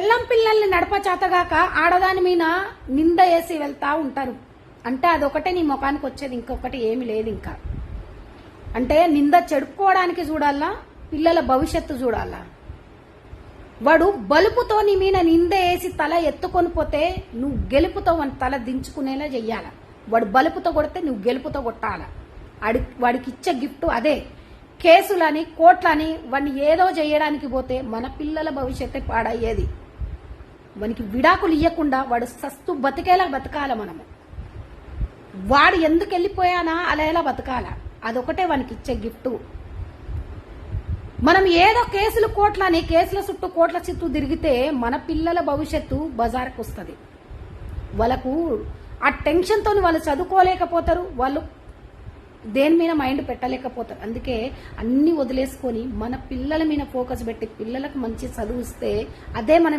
పెళ్ళం పిల్లల్ని నడపచేతగాక ఆడదాని మీద నింద వేసి వెళ్తా ఉంటారు. అంటే అదొకటే నీ ముఖానికి వచ్చేది, ఇంకొకటి ఏమి లేదు. ఇంకా అంటే నింద చెడుకోవడానికి చూడాలా, పిల్లల భవిష్యత్తు చూడాలా. వాడు బలుపుతో నీ మీద నింద వేసి తల ఎత్తుకొని పోతే నువ్వు గెలుపుతో వాడి తల దించుకునేలా చెయ్యాల. వాడు బలుపుతో కొడితే నువ్వు గెలుపుతో కొట్టాల. వాడికి ఇచ్చే గిఫ్ట్ అదే. కేసులని కోట్లని వాడిని ఏదో చేయడానికి పోతే మన పిల్లల భవిష్యత్తే పాడయ్యేది. వానికి విడాకులు ఇవ్వకుండా వాడు సస్తు బతికేలా బతకాల. మనము వాడు ఎందుకు వెళ్ళిపోయానా అలా ఎలా బతకాల, అదొకటే వానికి ఇచ్చే గిఫ్ట్. మనం ఏదో కేసులు కోట్లని కేసుల చుట్టూ కోట్ల చుట్టూ తిరిగితే మన పిల్లల భవిష్యత్తు బజార్కు వస్తుంది. వాళ్ళకు ఆ టెన్షన్తో వాళ్ళు చదువుకోలేకపోతారు, వాళ్ళు దేని మీద మైండ్ పెట్టలేకపోతారు. అందుకే అన్ని వదిలేసుకొని మన పిల్లల మీద ఫోకస్ పెట్టి పిల్లలకు మంచి చదువు ఇస్తే అదే మన